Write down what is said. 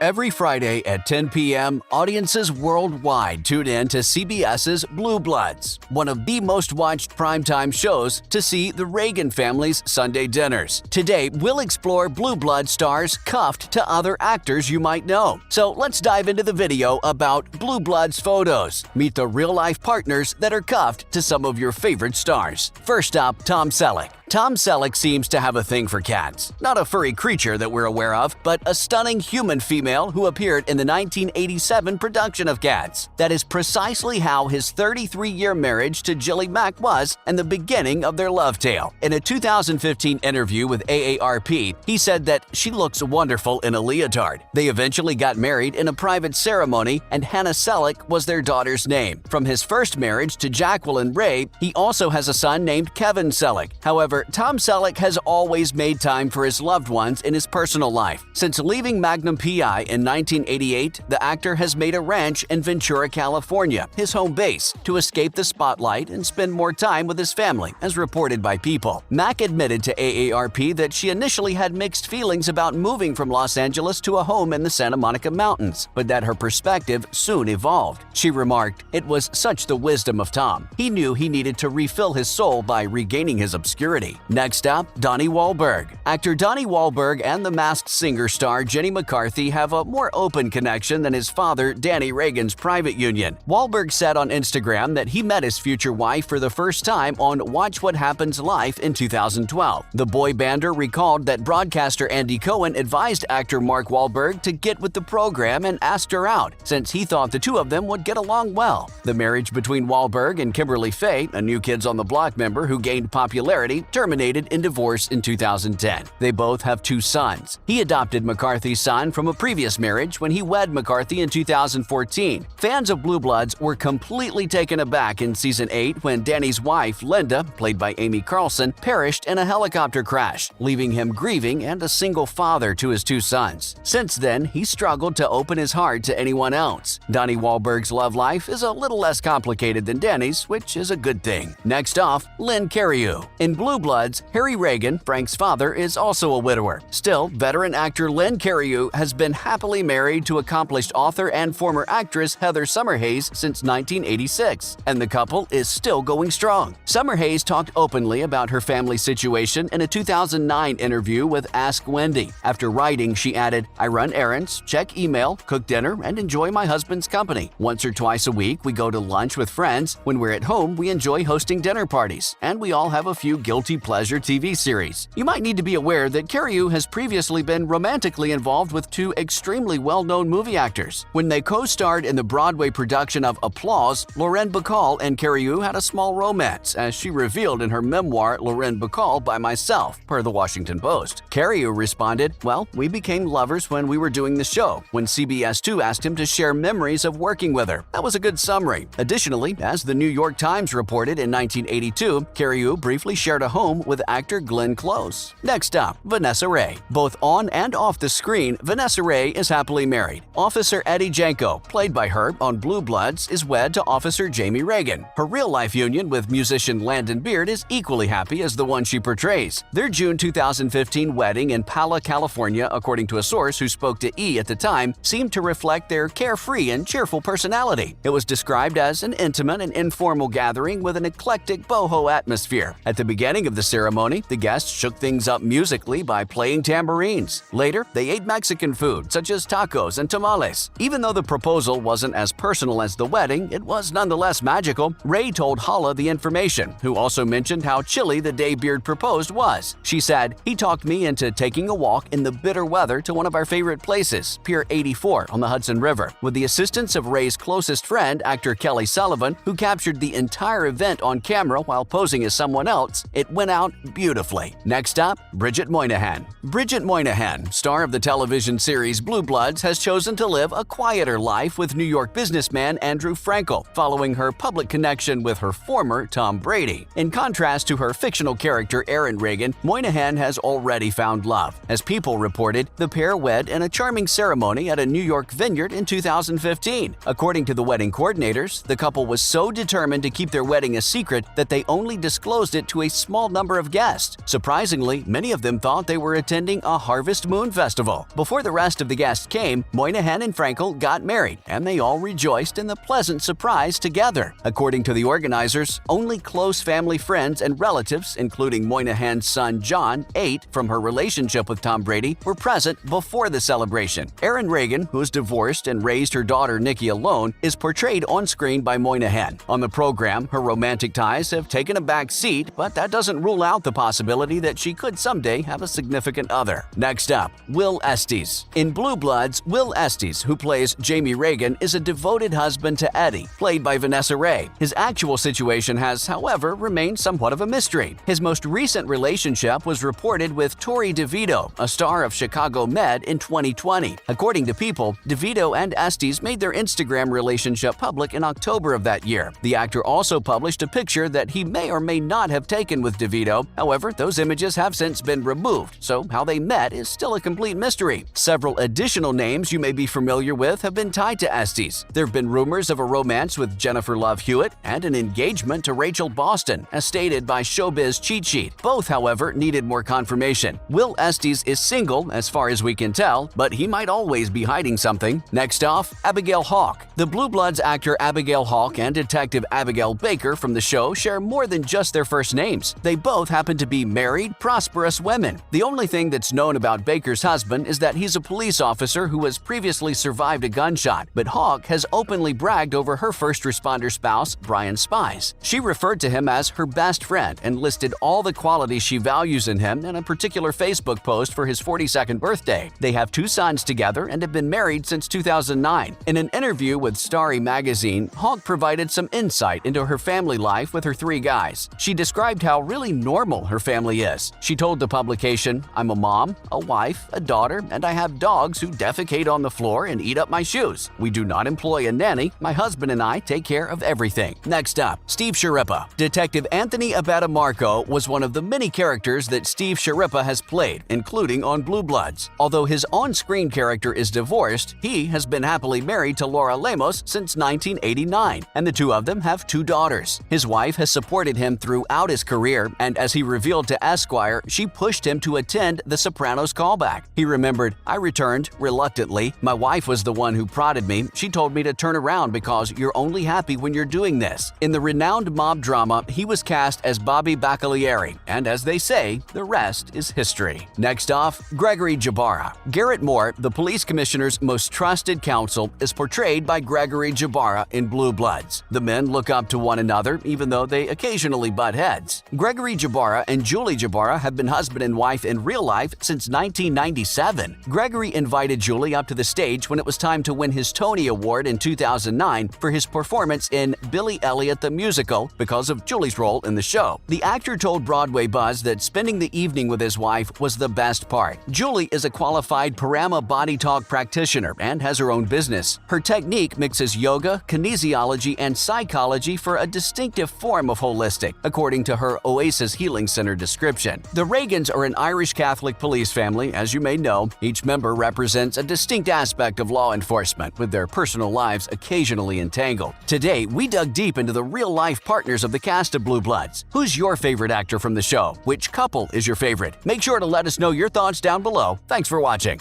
Every Friday at 10 p.m., audiences worldwide tune in to CBS's Blue Bloods, one of the most watched primetime shows to see the Reagan family's Sunday dinners. Today, we'll explore Blue Blood stars cuffed to other actors you might know. So let's dive into the video about Blue Bloods photos. Meet the real-life partners that are cuffed to some of your favorite stars. First up, Tom Selleck. Tom Selleck seems to have a thing for cats. Not a furry creature that we're aware of, but a stunning human female who appeared in the 1987 production of Cats. That is precisely how his 33-year marriage to Jilly Mack was and the beginning of their love tale. In a 2015 interview with AARP, he said that she looks wonderful in a leotard. They eventually got married in a private ceremony, and Hannah Selleck was their daughter's name. From his first marriage to Jacqueline Ray, he also has a son named Kevin Selleck. However, Tom Selleck has always made time for his loved ones in his personal life. Since leaving Magnum P.I. in 1988, the actor has made a ranch in Ventura, California, his home base, to escape the spotlight and spend more time with his family, as reported by People. Mack admitted to AARP that she initially had mixed feelings about moving from Los Angeles to a home in the Santa Monica Mountains, but that her perspective soon evolved. She remarked, "It was such the wisdom of Tom. He knew he needed to refill his soul by regaining his obscurity." Next up, Donnie Wahlberg. Actor Donnie Wahlberg and the Masked Singer star Jenny McCarthy have a more open connection than his father, Danny Reagan's private union. Wahlberg said on Instagram that he met his future wife for the first time on Watch What Happens Live in 2012. The boy bander recalled that broadcaster Andy Cohen advised actor Mark Wahlberg to get with the program and asked her out, since he thought the two of them would get along well. The marriage between Wahlberg and Kimberly Faye, a New Kids on the Block member who gained popularity, terminated in divorce in 2010. They both have two sons. He adopted McCarthy's son from a previous marriage when he wed McCarthy in 2014. Fans of Blue Bloods were completely taken aback in Season 8 when Danny's wife, Linda, played by Amy Carlson, perished in a helicopter crash, leaving him grieving and a single father to his two sons. Since then, he struggled to open his heart to anyone else. Donnie Wahlberg's love life is a little less complicated than Danny's, which is a good thing. Next off, Lynn Cariou. In Blue Bloods, Harry Reagan, Frank's father, is also a widower. Still, veteran actor Lynn Cariou has been happily married to accomplished author and former actress Heather Summerhays since 1986, and the couple is still going strong. Summerhays talked openly about her family situation in a 2009 interview with Ask Wendy. After writing, she added, "I run errands, check email, cook dinner, and enjoy my husband's company. Once or twice a week, we go to lunch with friends. When we're at home, we enjoy hosting dinner parties, and we all have a few guilty pleasure TV series." You might need to be aware that Cariou has previously been romantically involved with two extremely well-known movie actors. When they co-starred in the Broadway production of Applause, Lauren Bacall and Cariou had a small romance, as she revealed in her memoir Lauren Bacall by Myself, per the Washington Post. Cariou responded, "Well, we became lovers when we were doing the show, when CBS 2 asked him to share memories of working with her. That was a good summary." Additionally, as the New York Times reported in 1982, Cariou briefly shared a home with actor Glenn Close. Next up, Vanessa Ray. Both on and off the screen, Vanessa Ray is happily married. Officer Eddie Janko, played by her on Blue Bloods, is wed to Officer Jamie Reagan. Her real-life union with musician Landon Beard is equally happy as the one she portrays. Their June 2015 wedding in Pala, California, according to a source who spoke to E! At the time, seemed to reflect their carefree and cheerful personality. It was described as an intimate and informal gathering with an eclectic boho atmosphere. At the beginning of the ceremony, the guests shook things up musically by playing tambourines. Later, they ate Mexican food, such as tacos and tamales. Even though the proposal wasn't as personal as the wedding, it was nonetheless magical. Ray told Holla the information, who also mentioned how chilly the day Beard proposed was. She said, "He talked me into taking a walk in the bitter weather to one of our favorite places, Pier 84 on the Hudson River, with the assistance of Ray's closest friend, actor Kelly Sullivan, who captured the entire event on camera while posing as someone else. It went out beautifully." Next up, Bridget Moynihan. Bridget Moynihan, star of the television series Blue Bloods, has chosen to live a quieter life with New York businessman Andrew Frankel, following her public connection with her former Tom Brady. In contrast to her fictional character Erin Reagan, Moynihan has already found love. As People reported, the pair wed in a charming ceremony at a New York vineyard in 2015. According to the wedding coordinators, the couple was so determined to keep their wedding a secret that they only disclosed it to a small number of guests. Surprisingly, many of them thought they were attending a Harvest Moon festival. Before the rest of the guests came, Moynihan and Frankel got married, and they all rejoiced in the pleasant surprise together. According to the organizers, only close family friends and relatives, including Moynihan's son John, 8, from her relationship with Tom Brady, were present before the celebration. Erin Reagan, who is divorced and raised her daughter Nikki alone, is portrayed on screen by Moynihan. On the program, her romantic ties have taken a back seat, but that doesn't rule out the possibility that she could someday have a significant other. Next up, Will Estes. In Blue Bloods, Will Estes, who plays Jamie Reagan, is a devoted husband to Eddie, played by Vanessa Ray. His actual situation has, however, remained somewhat of a mystery. His most recent relationship was reported with Tori DeVito, a star of Chicago Med, in 2020. According to People, DeVito and Estes made their Instagram relationship public in October of that year. The actor also published a picture that he may or may not have taken with DeVito. However, those images have since been removed, so how they met is still a complete mystery. Several additional names you may be familiar with have been tied to Estes. There have been rumors of a romance with Jennifer Love Hewitt and an engagement to Rachel Boston, as stated by Showbiz Cheat Sheet. Both, however, needed more confirmation. Will Estes is single, as far as we can tell, but he might always be hiding something. Next off, Abigail Hawke. The Blue Bloods actor Abigail Hawke and Detective Abigail Baker from the show share more than just their first names. They both happen to be married, prosperous women. The only thing that's known about Baker's husband is that he's a police officer who has previously survived a gunshot, but Hawke has openly bragged over her first responder spouse, Brian Spies. She referred to him as her best friend and listed all the qualities she values in him in a particular Facebook post for his 42nd birthday. They have 2 sons together and have been married since 2009. In an interview with Starry magazine, Hawke provided some insight into her family life with her 3 guys. She described how really normal her family is. She told the publication, "I'm a mom, a wife, a daughter, and I have dogs who defecate on the floor and eat up my shoes. We do not employ a nanny. My husband and I take care of everything." Next up, Steve Sciarippa. Detective Anthony Abadamarco was one of the many characters that Steve Sciarippa has played, including on Blue Bloods. Although his on-screen character is divorced, he has been happily married to Laura Lemos since 1989, and the two of them have 2 daughters. His wife has supported him throughout his career, and as he revealed to Esquire, she pushed him to attend The Sopranos callback. He remembered, "I returned reluctantly. My wife was the one who prodded me. She told me to turn around because you're only happy when you're doing this." In the renowned mob drama, he was cast as Bobby Bacalieri, and as they say, the rest is history. Next off, Gregory Jabara. Garrett Moore, the police commissioner's most trusted counsel, is portrayed by Gregory Jabara in Blue Bloods. The men look up to one another, even though they occasionally butt heads. Gregory Jabara and Julie Jabara have been husband and wife in real life since 1997. Gregory invited Julie up to the stage when it was time to win his Tony Award in 2009 for his performance in Billy Elliot the Musical because of Julie's role in the show. The actor told Broadway Buzz that spending the evening with his wife was the best part. Julie is a qualified Parama Body Talk practitioner and has her own business. Her technique mixes yoga, kinesiology, and psychology for a distinctive form of holistic, according to her Oasis Healing Center description. The Reagans are an Irish Catholic police family, as you may know. Each member represents a distinct aspect of law enforcement, with their personal lives occasionally entangled. Today, we dug deep into the real-life partners of the cast of Blue Bloods. Who's your favorite actor from the show? Which couple is your favorite? Make sure to let us know your thoughts down below. Thanks for watching.